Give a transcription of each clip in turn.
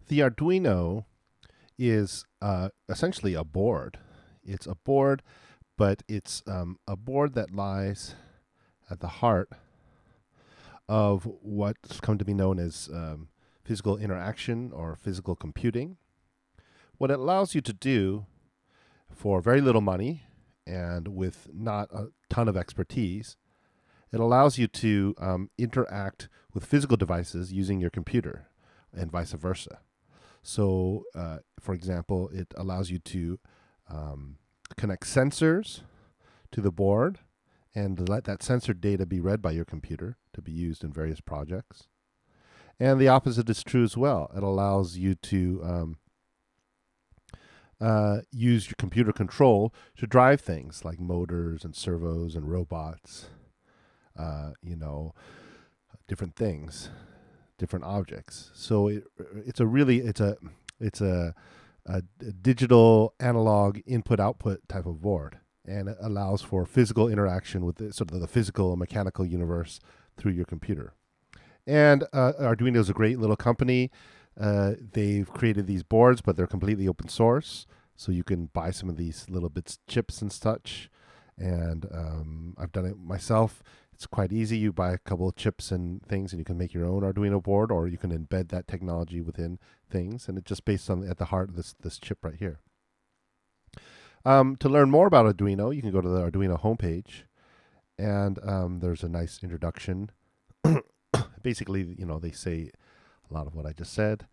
The Arduino is essentially a board. It's a board, but it's a board that lies at the heart of what's come to be known as physical interaction or physical computing. What it allows you to do for very little money and with not a ton of expertise, it allows you to interact with physical devices using your computer and vice versa. So, for example, it allows you to connect sensors to the board and let that sensor data be read by your computer to be used in various projects. And the opposite is true as well. It allows you to use your computer control to drive things like motors and servos and robots, you know, different things, different objects. So it's a really it's a digital analog input output type of board, and it allows for physical interaction with sort of the physical and mechanical universe through your computer. And Arduino is a great little company. They've created these boards, but they're completely open source, so you can buy some of these little bits, chips and such. And I've done it myself. It's quite easy. You buy a couple of chips and things, and you can make your own Arduino board, or you can embed that technology within things. And it's just based on at the heart of this chip right here. To learn more about Arduino, you can go to the Arduino homepage, and there's a nice introduction. Basically, they say a lot of what I just said.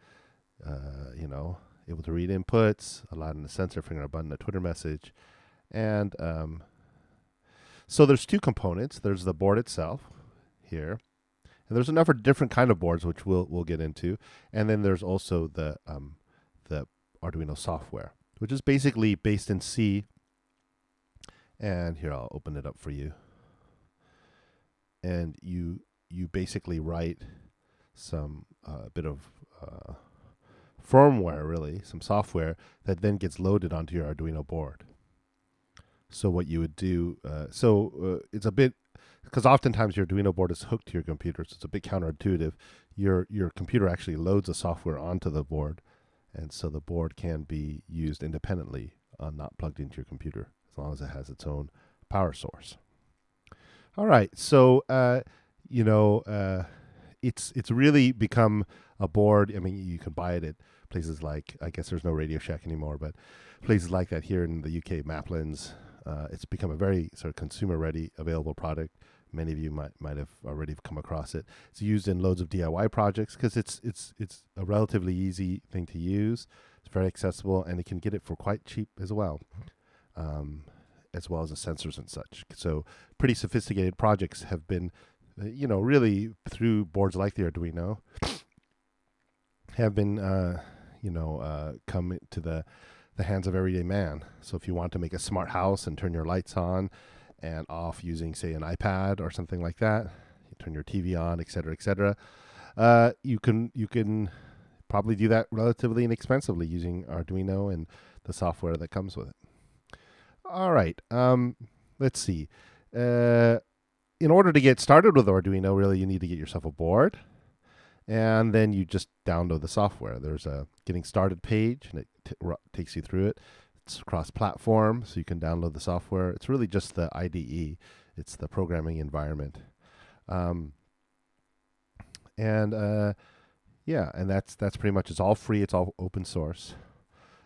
Able to read inputs, allowing the sensor, finger, a button, a Twitter message, and so there's two components. There's the board itself here, and there's a number of different kind of boards which we'll get into, and then there's also the Arduino software, which is basically based in C. And here, I'll open it up for you. And you basically write some bit of firmware, really, some software that then gets loaded onto your Arduino board. So what you would do, it's a bit, because oftentimes your Arduino board is hooked to your computer, so it's a bit counterintuitive. Your computer actually loads the software onto the board, and so the board can be used independently, not plugged into your computer, as long as it has its own power source. All right, so it's really become a board. I mean, you can buy it at places like, I guess there's no Radio Shack anymore, but places like that here in the UK, Maplin's. It's become a very sort of consumer-ready, available product. Many of you might have already come across it. It's used in loads of DIY projects because it's a relatively easy thing to use. It's very accessible, and you can get it for quite cheap as well. As well as the sensors and such. So pretty sophisticated projects have been, really through boards like the Arduino, have been, come to the hands of everyday man. So if you want to make a smart house and turn your lights on and off using, say, an iPad or something like that, you turn your TV on, et cetera, you can probably do that relatively inexpensively using Arduino and the software that comes with it. All right. Let's see. In order to get started with Arduino, really, you need to get yourself a board, and then you just download the software. There's a getting started page, and it takes you through it. It's cross-platform, so you can download the software. It's really just the IDE. It's the programming environment. And that's pretty much. It's all free. It's all open source.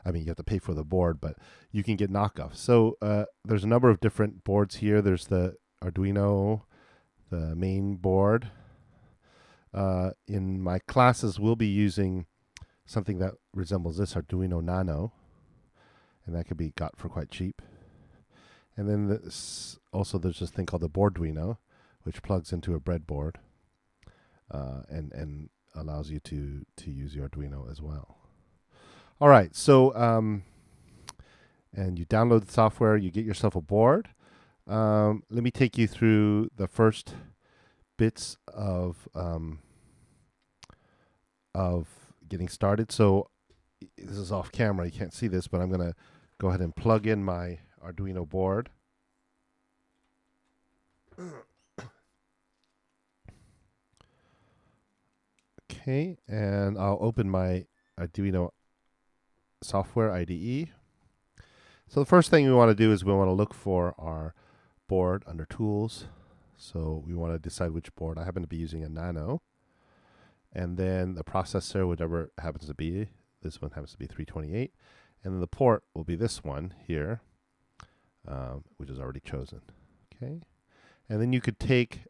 I mean, you have to pay for the board, but you can get knockoffs. So there's a number of different boards here. There's the Arduino, the main board. In my classes, we'll be using something that resembles this Arduino Nano, and that could be got for quite cheap. And then there's this thing called the Boarduino, which plugs into a breadboard and allows you to use your Arduino as well. All right, so and you download the software, you get yourself a board. Let me take you through the first bits of getting started. So this is off camera, you can't see this, but I'm going to go ahead and plug in my Arduino board. Okay, and I'll open my Arduino software IDE. So the first thing we want to do is we want to look for our board under Tools. So we want to decide which board. I happen to be using a Nano. And then the processor, whatever it happens to be. This one happens to be 328. And then the port will be this one here, which is already chosen. Okay. And then you could take,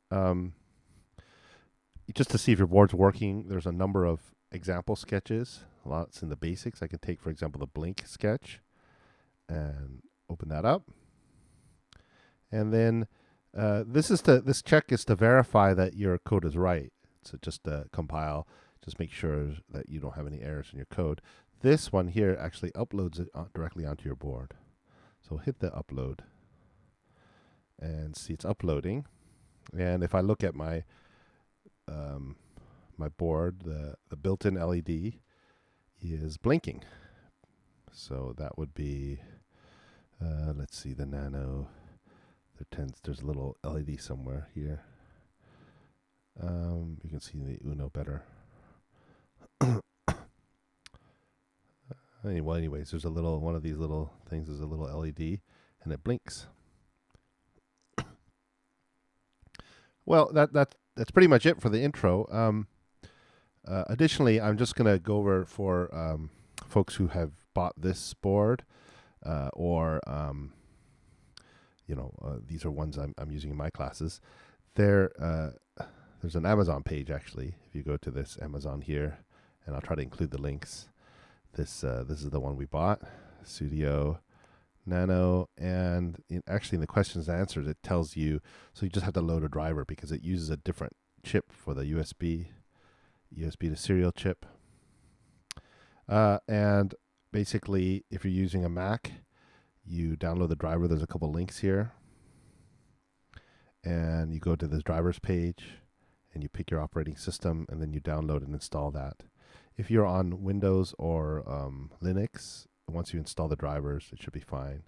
just to see if your board's working, there's a number of example sketches. Lots in the basics. I can take, for example, the blink sketch and open that up. And then this check is to verify that your code is right. So just compile, just make sure that you don't have any errors in your code. This one here actually uploads it directly onto your board. So hit the upload and see it's uploading. And if I look at my my board, the built-in LED is blinking. So that would be, let's see, the Nano. There's a little LED somewhere here. You can see the Uno better. Anyways, there's one of these little things is a little LED, and it blinks. Well, that's pretty much it for the intro. Additionally, I'm just going to go over for folks who have bought this board, or these are ones I'm using in my classes. There's an Amazon page actually. If you go to this Amazon here, and I'll try to include the links. This is the one we bought, Studio Nano, and actually in the questions and answers it tells you, so you just have to load a driver because it uses a different chip for the USB to serial chip. And basically, if you're using a Mac, you download the driver. There's a couple links here, and you go to this drivers page, and you pick your operating system, and then you download and install that. If you're on Windows or Linux, once you install the drivers, it should be fine.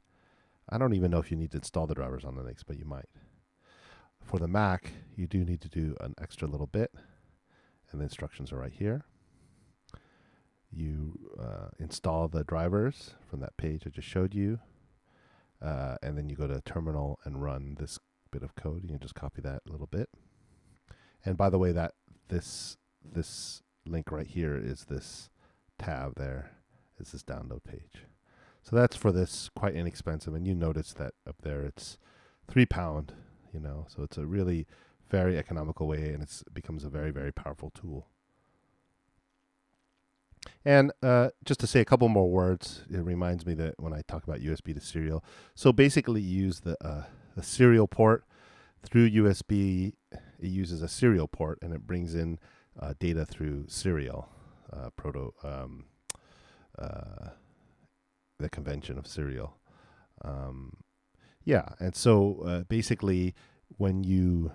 I don't even know if you need to install the drivers on Linux, but you might. For the Mac, you do need to do an extra little bit, and the instructions are right here. You install the drivers from that page I just showed you, and then you go to terminal and run this bit of code. You can just copy that a little bit. And by the way, that this link right here is this tab there, is this download page. So that's for this quite inexpensive, and you notice that up there it's £3, so it's a really very economical way, and it becomes a very, very powerful tool. And just to say a couple more words, it reminds me that when I talk about USB to serial, so basically you use the serial port through USB. It uses a serial port, and it brings in data through serial, the convention of serial. And so basically, when you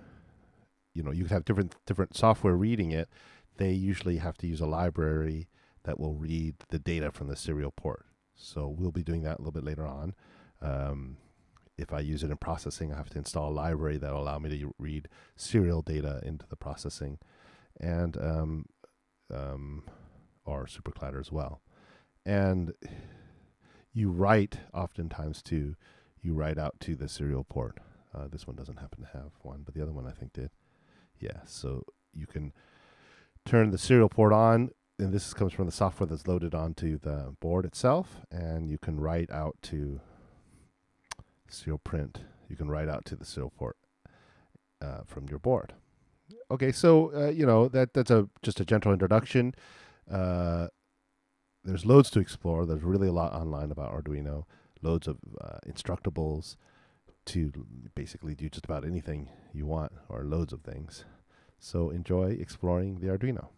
could have different software reading it, they usually have to use a library that will read the data from the serial port. So we'll be doing that a little bit later on. If I use it in processing, I have to install a library that will allow me to read serial data into the processing, and or supercladder as well. And you write oftentimes you write out to the serial port. This one doesn't happen to have one, but the other one I think did. Yeah, so you can turn the serial port on, and this comes from the software that's loaded onto the board itself, and you can write out to serial print. You can write out to the serial port from your board. Okay, so that's just a gentle introduction. There's loads to explore. There's really a lot online about Arduino. Loads of instructables to basically do just about anything you want, or loads of things. So enjoy exploring the Arduino.